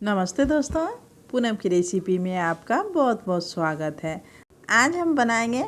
नमस्ते दोस्तों, पूनम की रेसिपी में आपका बहुत बहुत स्वागत है। आज हम बनाएंगे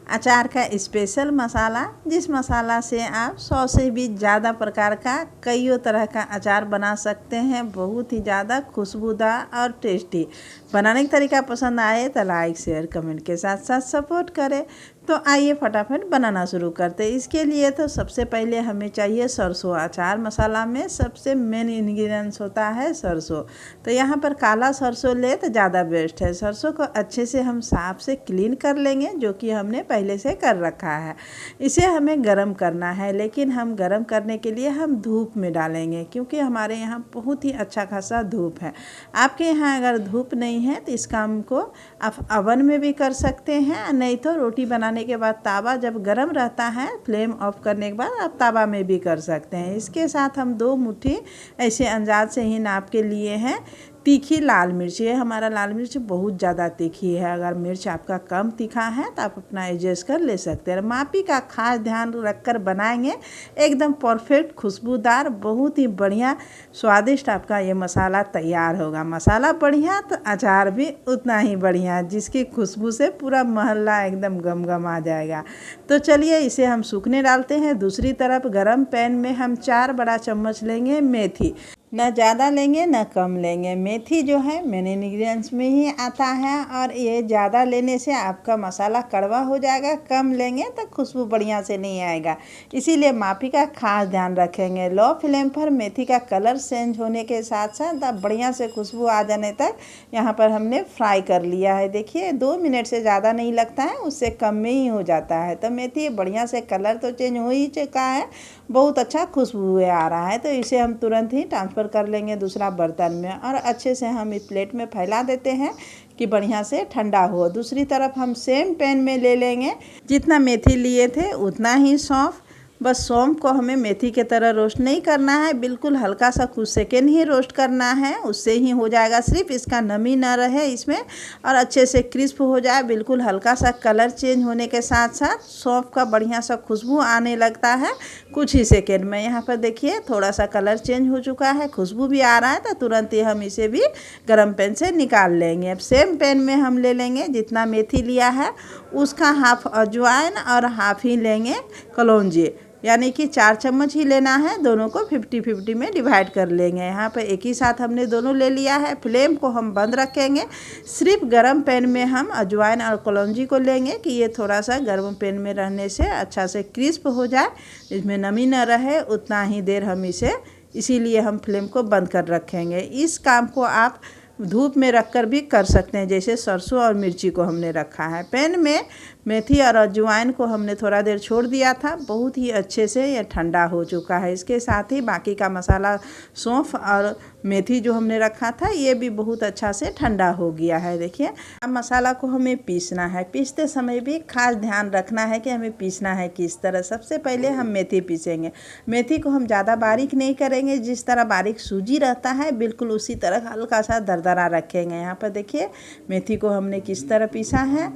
अचार का स्पेशल मसाला, जिस मसाला से आप 100 से भी ज़्यादा प्रकार का कईयों तरह का अचार बना सकते हैं। बहुत ही ज़्यादा खुशबूदार और टेस्टी। बनाने का तरीका पसंद आए तो लाइक शेयर कमेंट के साथ साथ सपोर्ट करें। तो आइए फटाफट बनाना शुरू करते हैं। इसके लिए तो सबसे पहले हमें चाहिए सरसों। अचार मसाला में सबसे मेन इंग्रेडिएंट्स होता है सरसों। तो यहाँ पर काला सरसों ले तो ज़्यादा बेस्ट है। सरसों को अच्छे से हम साफ से क्लीन कर लेंगे, जो कि हमने पहले से कर रखा है। इसे हमें गरम करना है, लेकिन हम गरम करने के लिए हम धूप में डालेंगे, क्योंकि हमारे यहाँ बहुत ही अच्छा खासा धूप है। आपके यहाँ अगर धूप नहीं है तो इस काम को आप ओवन में भी कर सकते हैं, नहीं तो रोटी बनाने के बाद तावा जब गर्म रहता है, फ्लेम ऑफ करने के बाद आप तावा में भी कर सकते हैं। इसके साथ हम 2 मुट्ठी ऐसे अंदाज से ही नाप के लिए हैं तीखी लाल मिर्च। ये हमारा लाल मिर्च बहुत ज़्यादा तीखी है। अगर मिर्च आपका कम तीखा है तो आप अपना एडजस्ट कर ले सकते हैं। मापी का खास ध्यान रखकर बनाएंगे, एकदम परफेक्ट खुशबूदार बहुत ही बढ़िया स्वादिष्ट आपका ये मसाला तैयार होगा। मसाला बढ़िया तो अचार भी उतना ही बढ़िया, जिसकी खुशबू से पूरा मोहल्ला एकदम गम आ जाएगा। तो चलिए इसे हम सूखने डालते हैं। दूसरी तरफ गरम पैन में हम 4 बड़ा चम्मच लेंगे मेथी। ना ज़्यादा लेंगे ना कम लेंगे। मेथी जो है मेन इंग्रेडिएंट्स में ही आता है, और ये ज़्यादा लेने से आपका मसाला कड़वा हो जाएगा। कम लेंगे तो खुशबू बढ़िया से नहीं आएगा, इसीलिए मापी का खास ध्यान रखेंगे। लो फ्लेम पर मेथी का कलर चेंज होने के साथ साथ अब बढ़िया से खुशबू आ जाने तक यहाँ पर हमने फ्राई कर लिया है। देखिए 2 मिनट से ज़्यादा नहीं लगता है, उससे कम में ही हो जाता है। तो मेथी बढ़िया से कलर तो चेंज हो ही चुका है, बहुत अच्छा खुशबू आ रहा है। तो इसे हम तुरंत ही ट्रांसफ़र कर लेंगे दूसरा बर्तन में, और अच्छे से हम इस प्लेट में फैला देते हैं कि बढ़िया से ठंडा हो। दूसरी तरफ हम सेम पैन में ले लेंगे, जितना मेथी लिए थे उतना ही सौंफ। बस सौंफ को हमें मेथी के तरह रोस्ट नहीं करना है, बिल्कुल हल्का सा कुछ सेकेंड ही रोस्ट करना है, उससे ही हो जाएगा। सिर्फ इसका नमी ना रहे इसमें, और अच्छे से क्रिस्प हो जाए। बिल्कुल हल्का सा कलर चेंज होने के साथ साथ सौंफ का बढ़िया सा खुशबू आने लगता है कुछ ही सेकेंड में। यहाँ पर देखिए थोड़ा सा कलर चेंज हो चुका है, खुशबू भी आ रहा है। तो तुरंत ही हम इसे भी गर्म पैन से निकाल लेंगे। अब सेम पैन में हम ले लेंगे जितना मेथी लिया है उसका हाफ अजवाइन, और हाफ ही लेंगे कलौंजी, यानी कि 4 चम्मच ही लेना है। दोनों को 50-50 में डिवाइड कर लेंगे। यहाँ पर एक ही साथ हमने दोनों ले लिया है। फ्लेम को हम बंद रखेंगे। सिर्फ गरम पैन में हम अजवाइन और कलौंजी को लेंगे, कि ये थोड़ा सा गर्म पैन में रहने से अच्छा से क्रिस्प हो जाए, इसमें नमी न रहे उतना ही देर हम इसे, इसीलिए हम फ्लेम को बंद कर रखेंगे। इस काम को आप धूप में रखकर भी कर सकते हैं, जैसे सरसों और मिर्ची को हमने रखा है। पैन में मेथी और अजवाइन को हमने थोड़ा देर छोड़ दिया था, बहुत ही अच्छे से ये ठंडा हो चुका है। इसके साथ ही बाकी का मसाला सौंफ और मेथी जो हमने रखा था ये भी बहुत अच्छा से ठंडा हो गया है। देखिए अब मसाला को हमें पीसना है। पीसते समय भी खास ध्यान रखना है कि हमें पीसना है किस तरह। सबसे पहले हम मेथी पीसेंगे। मेथी को हम ज़्यादा बारीक नहीं करेंगे, जिस तरह बारीक सूजी रहता है बिल्कुल उसी तरह हल्का सा दरदरा रखेंगे। यहाँ पर देखिए मेथी को हमने किस तरह पीसा है।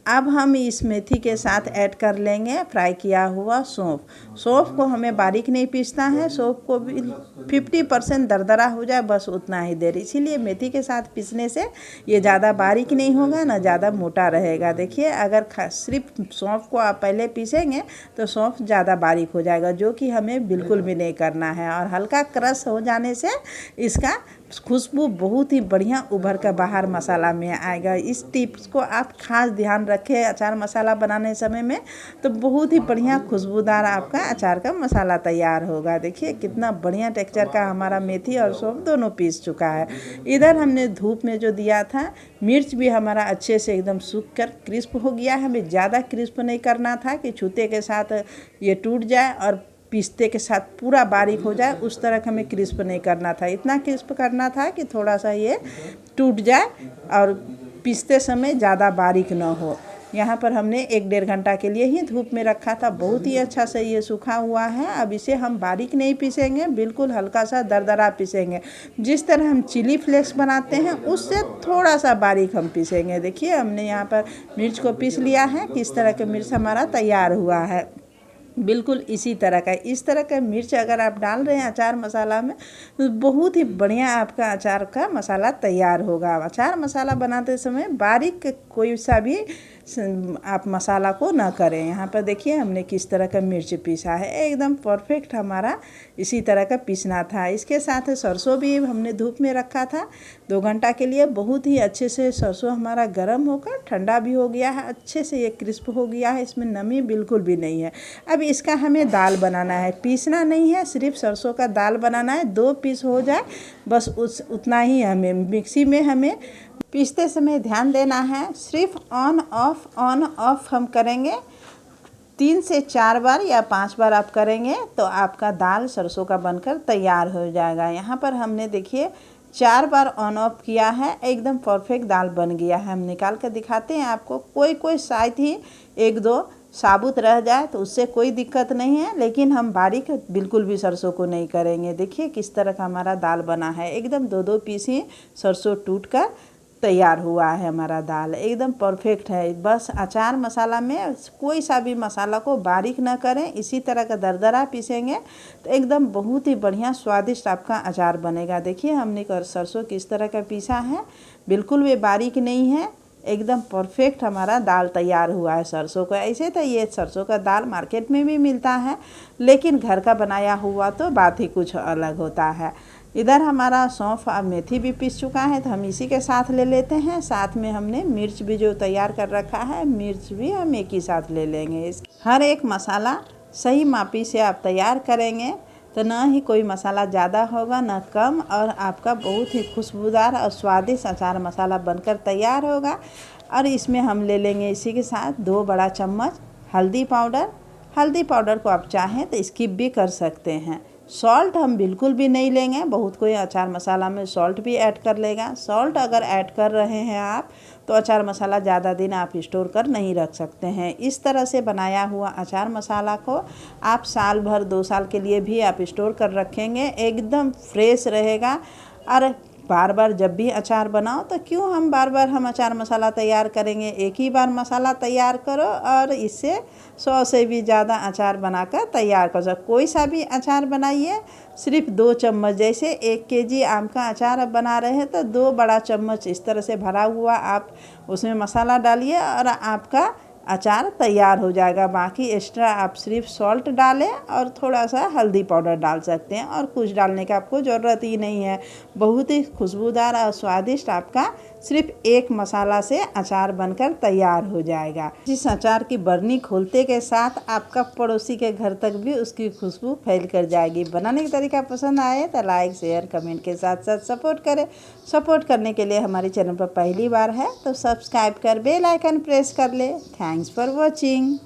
अब हम इस मेथी के साथ ऐड कर लेंगे फ्राई किया हुआ सौंफ। सौंफ को हमें बारीक नहीं पीसना है, सौंफ को भी 50% दरदरा हो जाए बस उतना ही देर। इसीलिए मेथी के साथ पीसने से ये ज़्यादा बारीक नहीं होगा ना ज़्यादा मोटा रहेगा। देखिए अगर सिर्फ सौंफ को आप पहले पीसेंगे तो सौंफ ज़्यादा बारीक हो जाएगा, जो कि हमें बिल्कुल भी नहीं करना है। और हल्का क्रश हो जाने से इसका खुशबू बहुत ही बढ़िया उभर कर बाहर मसाला में आएगा। इस टिप्स को आप खास ध्यान रखें अचार मसाला बनाने समय में, तो बहुत ही बढ़िया खुशबूदार आपका अचार का मसाला तैयार होगा। देखिए कितना बढ़िया टेक्सचर का हमारा मेथी और सौंफ दोनों पीस चुका है। इधर हमने धूप में जो दिया था मिर्च भी हमारा अच्छे से एकदम सूख कर क्रिस्प हो गया है। हमें ज़्यादा क्रिस्प नहीं करना था कि छूते के साथ ये टूट जाए और पीसते के साथ पूरा बारीक हो जाए, उस तरह हमें क्रिस्प नहीं करना था। इतना क्रिस्प करना था कि थोड़ा सा ये टूट जाए और पीसते समय ज़्यादा बारीक ना हो। यहाँ पर हमने 1-1.5 घंटा के लिए ही धूप में रखा था। बहुत ही अच्छा से ये सूखा हुआ है। अब इसे हम बारीक नहीं पीसेंगे, बिल्कुल हल्का सा दरदरा पीसेंगे। जिस तरह हम चिली फ्लेक्स बनाते हैं उससे थोड़ा सा बारीक हम पीसेंगे। देखिए हमने यहाँ पर मिर्च को पीस लिया है, किस तरह के मिर्च हमारा तैयार हुआ है। बिल्कुल इसी तरह का, इस तरह का मिर्च अगर आप डाल रहे हैं अचार मसाला में तो बहुत ही बढ़िया आपका अचार का मसाला तैयार होगा। अचार मसाला बनाते समय बारीक कोई सा भी आप मसाला को ना करें। यहाँ पर देखिए हमने किस तरह का मिर्च पीसा है, एकदम परफेक्ट हमारा इसी तरह का पीसना था। इसके साथ सरसों भी हमने धूप में रखा था 2 घंटा के लिए। बहुत ही अच्छे से सरसों हमारा गर्म होकर ठंडा भी हो गया है, अच्छे से ये क्रिस्प हो गया है, इसमें नमी बिल्कुल भी नहीं है। अब इसका हमें दाल बनाना है, पीसना नहीं है, सिर्फ सरसों का दाल बनाना है। 2 पीस हो जाए बस उतना ही हमें मिक्सी में हमें पीसते समय ध्यान देना है। सिर्फ ऑन ऑफ हम करेंगे 3 से 4 बार या 5 बार आप करेंगे तो आपका दाल सरसों का बनकर तैयार हो जाएगा। यहाँ पर हमने देखिए 4 बार ऑन ऑफ किया है, एकदम परफेक्ट दाल बन गया है। हम निकाल कर दिखाते हैं आपको। कोई शायद ही 1-2 साबुत रह जाए तो उससे कोई दिक्कत नहीं है, लेकिन हम बारीक बिल्कुल भी सरसों को नहीं करेंगे। देखिए किस तरह का हमारा दाल बना है, एकदम 2-2 पीस ही सरसों टूट कर तैयार हुआ है। हमारा दाल एकदम परफेक्ट है। बस अचार मसाला में कोई सा भी मसाला को बारीक ना करें, इसी तरह का दरदरा पीसेंगे तो एकदम बहुत ही बढ़िया स्वादिष्ट आपका अचार बनेगा। देखिए हमने सरसों किस तरह का पीसा है, बिल्कुल भी बारीक नहीं है, एकदम परफेक्ट हमारा दाल तैयार हुआ है सरसों का। ऐसे तो ये सरसों का दाल मार्केट में भी मिलता है, लेकिन घर का बनाया हुआ तो बात ही कुछ अलग होता है। इधर हमारा सौंफ और मेथी भी पीस चुका है तो हम इसी के साथ ले लेते हैं। साथ में हमने मिर्च भी जो तैयार कर रखा है, मिर्च भी हम एक ही साथ ले लेंगे। हर एक मसाला सही मापी से आप तैयार करेंगे तो ना ही कोई मसाला ज़्यादा होगा ना कम, और आपका बहुत ही खुशबूदार और स्वादिष्ट अचार मसाला बनकर तैयार होगा। और इसमें हम ले लेंगे इसी के साथ 2 बड़ा चम्मच हल्दी पाउडर। हल्दी पाउडर को आप चाहें तो स्किप भी कर सकते हैं। सॉल्ट हम बिल्कुल भी नहीं लेंगे, बहुत कोई अचार मसाला में सॉल्ट भी ऐड कर लेगा। सॉल्ट अगर ऐड कर रहे हैं आप तो अचार मसाला ज़्यादा दिन आप स्टोर कर नहीं रख सकते हैं। इस तरह से बनाया हुआ अचार मसाला को आप साल भर 2 साल के लिए भी आप स्टोर कर रखेंगे, एकदम फ्रेश रहेगा। और बार बार जब भी अचार बनाओ तो क्यों हम बार हम अचार मसाला तैयार करेंगे, एक ही बार मसाला तैयार करो और इससे 100 से भी ज़्यादा अचार बनाकर तैयार कर सको। कोई सा भी अचार बनाइए, सिर्फ 2 चम्मच, जैसे 1 केजी आम का अचार आप बना रहे हैं तो 2 बड़ा चम्मच इस तरह से भरा हुआ आप उसमें मसाला डालिए और आपका अचार तैयार हो जाएगा। बाकी एक्स्ट्रा आप सिर्फ सॉल्ट डालें और थोड़ा सा हल्दी पाउडर डाल सकते हैं, और कुछ डालने का आपको ज़रूरत ही नहीं है। बहुत ही खुशबूदार और स्वादिष्ट आपका सिर्फ एक मसाला से अचार बनकर तैयार हो जाएगा। जिस अचार की बरनी खोलते के साथ आपका पड़ोसी के घर तक भी उसकी खुशबू फैल कर जाएगी। बनाने का तरीका पसंद आए तो लाइक शेयर कमेंट के साथ साथ सपोर्ट करें। सपोर्ट करने के लिए हमारे चैनल पर पहली बार है तो सब्सक्राइब कर बेल आइकन प्रेस कर ले। Thanks for watching.